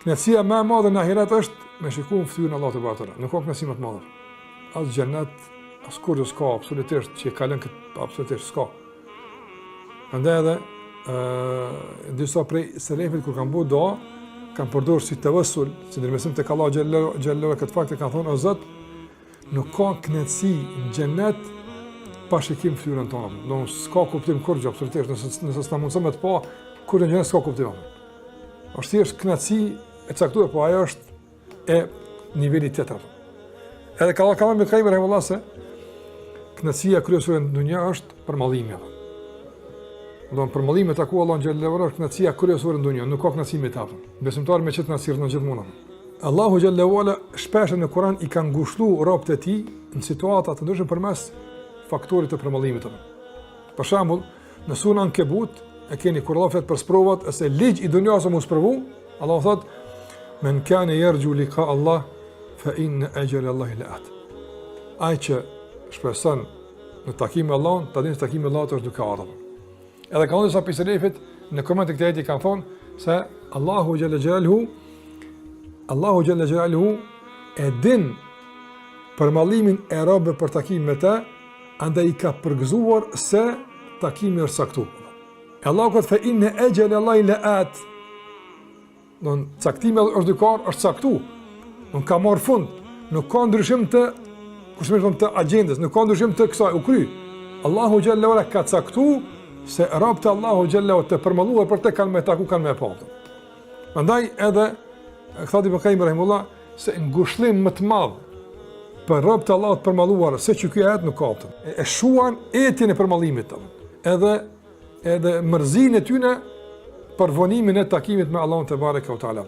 Knetësia më e madhe në ahiret është me shikuar fytyrën e Allahut te barekuta. Nuk ka knetësi më të madhe. As xhenet, as kurrë s'ka, absolutisht që kalon këtë absolutisht s'ka. Prandaj edhe disa prej selefëve kur kanë bërë dua, kanë përdorur si tawassul, si ndërmjetësim tek Allah xhallahu këtë fakt e kanë thonë o Zot, nuk ka knetësi në xhenet pa shikim fytyrën tonë. Do s'ka kuptim kurrë absolutisht, nëse s'na mundson me të pa kur në xhenet s'ka kuptim. Është thjesht knetësi e caktuar, po ajo është e niveli tjetër. Edhe ka thënë me Kaim rahimullah se knetësia kryesore në dunjë është përmallimi. Do të përmallimi të taku Allahu xhallahu ala knetësia kryesore në dunjë, nuk ka knetësi më të aftë. Besimtar me çet na sirr në gjithmonë. Allahu xhallahu ala shpesh në Kur'an i ka ngushëlluar robët e tij në situata të ndryshme përmes faktorit të përmallimit. Për shembull, në surën Ankebut e keni kur Allah flet për sprovat, ose ligj i dunjas mos provu, Allah thot: "Men kana yarju liqa Allah fa inna ajra Allah la'at." Ai që shpreson në takimin me Allahun, ta dinë se takimi me Allahut është duke ardhur. Edhe ka disa pjesëlefit në koment të këtij ajeti kanë thonë se Allahu xhalla xhelaluhu e din përmallimin e robëve për takimin me të, andaj i ka përgëzuar se takimi është saktuar. Allahu ka thënë fa inna ajra Allah la'at. Don caktimi është dykar, është saktuar. Nuk ka marr fund, nuk ka ndryshim të kushtimit të agjendës, nuk ka ndryshim të kësaj u kry. Allahu xhalla wala ka caktuar se robët e Allahu xhallahu të përmalluar për të kanë me taku kanë me pa. Prandaj edhe thati Ibn Qayyim rahimullah se ngushëllim më të madh për robët e Allahut të përmalluar se që ky ajet nuk ka. E shuan etin e përmallimit tonë. Edhe mërzinë e tyre për vonimin e takimit me Allahun te bareka u taala.